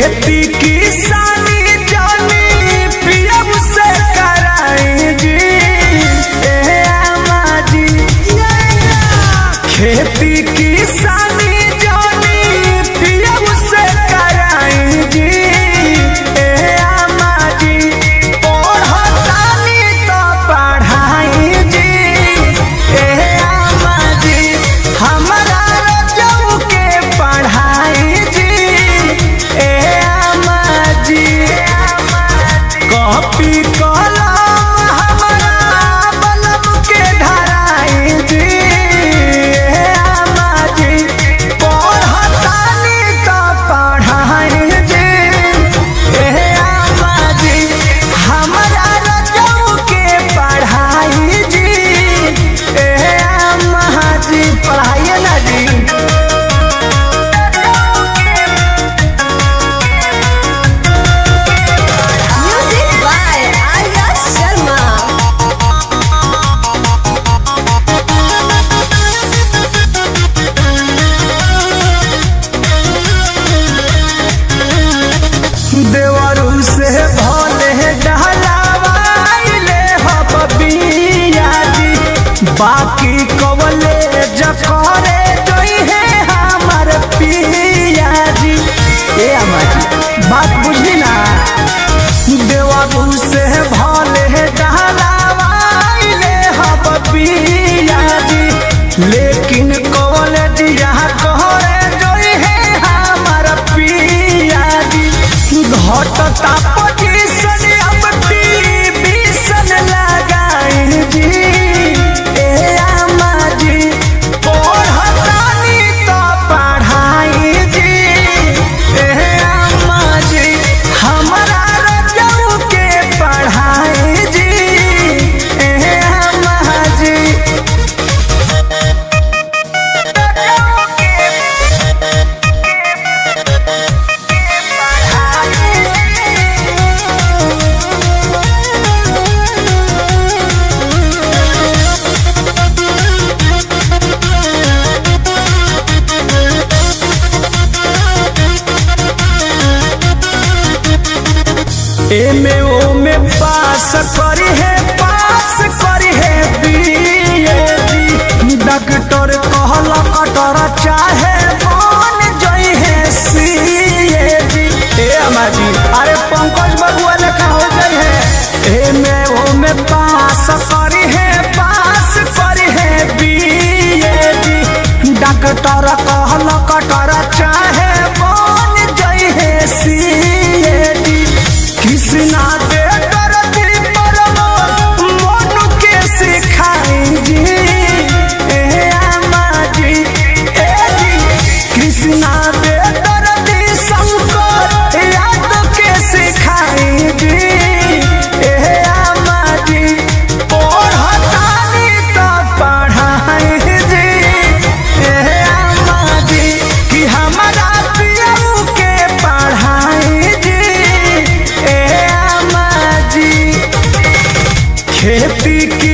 खेती किसानी जानी पियब से कराई जी ए अम्मा जी। खेती किसानी जानी पियब से कराई जी ए अम्मा जी। पढ़तानी तो पढ़ाई जी ए अम्मा जी। हमारा रजऊ के पढ़ाई जी ए अम्मा जी। कॉपी कलम हमारा बलम के धराई जी ए अम्मा जी। पढ़तानी तो पढ़ाई जी ए अम्मा जी। हमारा रजऊ के पढ़ाई जी ए अम्मा जी। पढ़ाइए ना जी। Music by Arya Sharma. देवरू से भले डहलावाइले हबिया जी। बाकी कवले जकरे जोई है हमार पिया जी ए अम्मा जी। बात बुझली ना। देवरू से भले डहलावाइले हबिया जी। लेकिन कवले दिया कहरे जोई है हमार पिया जी। घटता पोजीशन अब टीवीशन लगाई जी ए अम्मा जी। पढ़तानी तो पढ़ाई जी ए अम्मा जी। हमारा रजऊ के पढ़ाई जी ए अम्मा जी। एमे ओमे पास करी है बीए जी। डॉक्टर कहला कटर चाहे बन जई है सीए जी ए अम्मा जी। अरे पंकज बबुआ लेखा हो गई है। एमे ओमे पास करी है बीए जी। डॉक्टर कहला कटर चाहे बन जई है सीए जी। कृष्णा दे करती परमो मनु के सिखाई जी ए अम्मा जी ए जी। कृष्णा दे करती शंकर याद के सिखाई जी ए अम्मा जी। पढ़तानी तो पढ़ाई जी ए अम्मा जी। कि हमारा पियऊ के पढ़ाई जी ए अम्मा जी। खेती की